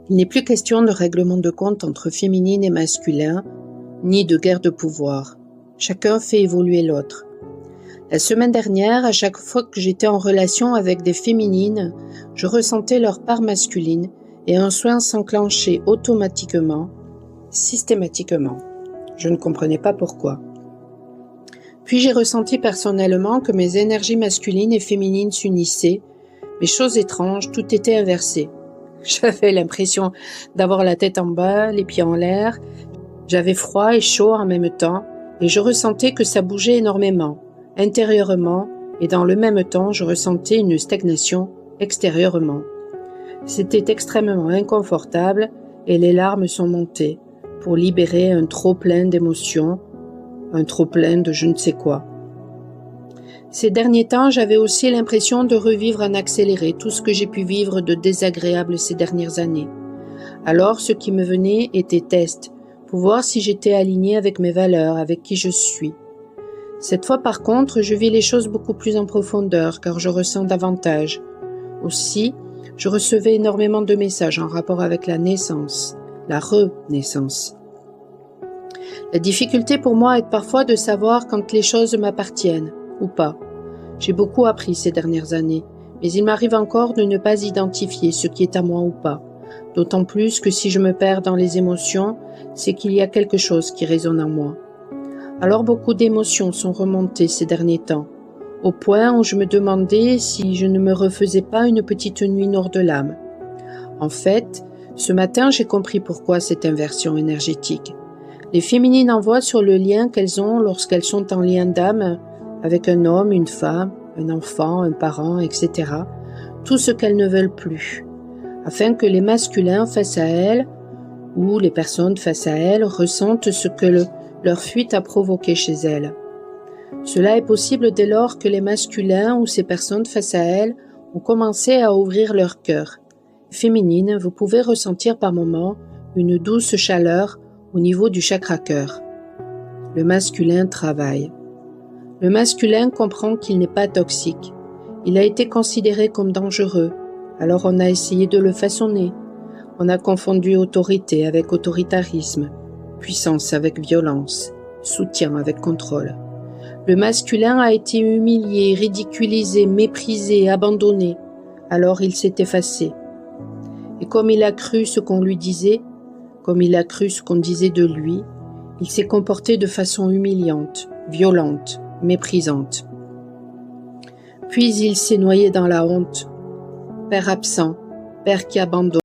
Il n'est plus question de règlement de compte entre féminine et masculin, ni de guerre de pouvoir. Chacun fait évoluer l'autre. La semaine dernière, à chaque fois que j'étais en relation avec des féminines, je ressentais leur part masculine et un soin s'enclenchait automatiquement, systématiquement. Je ne comprenais pas pourquoi. Puis j'ai ressenti personnellement que mes énergies masculines et féminines s'unissaient, mais chose étrange, tout était inversé. J'avais l'impression d'avoir la tête en bas, les pieds en l'air, j'avais froid et chaud en même temps, et je ressentais que ça bougeait énormément, intérieurement, et dans le même temps, je ressentais une stagnation extérieurement. C'était extrêmement inconfortable, et les larmes sont montées, pour libérer un trop-plein d'émotions, un trop-plein de je ne sais quoi. Ces derniers temps, j'avais aussi l'impression de revivre en accéléré tout ce que j'ai pu vivre de désagréable ces dernières années. Alors, ce qui me venait était test, pour voir si j'étais alignée avec mes valeurs, avec qui je suis. Cette fois, par contre, je vis les choses beaucoup plus en profondeur, car je ressens davantage. Aussi, je recevais énormément de messages en rapport avec la naissance, la renaissance. La difficulté pour moi est parfois de savoir quand les choses m'appartiennent, ou pas. J'ai beaucoup appris ces dernières années, mais il m'arrive encore de ne pas identifier ce qui est à moi ou pas. D'autant plus que si je me perds dans les émotions, c'est qu'il y a quelque chose qui résonne en moi. Alors beaucoup d'émotions sont remontées ces derniers temps, au point où je me demandais si je ne me refaisais pas une petite nuit nord de l'âme. En fait, ce matin j'ai compris pourquoi cette inversion énergétique. Les féminines envoient sur le lien qu'elles ont lorsqu'elles sont en lien d'âme avec un homme, une femme, un enfant, un parent, etc. Tout ce qu'elles ne veulent plus, afin que les masculins face à elles, ou les personnes face à elles, ressentent ce que leur fuite a provoqué chez elles. Cela est possible dès lors que les masculins ou ces personnes face à elles ont commencé à ouvrir leur cœur. Féminine, vous pouvez ressentir par moments une douce chaleur au niveau du chakra-cœur. Le masculin travaille. Le masculin comprend qu'il n'est pas toxique. Il a été considéré comme dangereux, alors on a essayé de le façonner. On a confondu autorité avec autoritarisme, puissance avec violence, soutien avec contrôle. Le masculin a été humilié, ridiculisé, méprisé, abandonné, alors il s'est effacé. Et comme il a cru ce qu'on lui disait, comme il a cru ce qu'on disait de lui, il s'est comporté de façon humiliante, violente, méprisante. Puis il s'est noyé dans la honte. Père absent, père qui abandonne.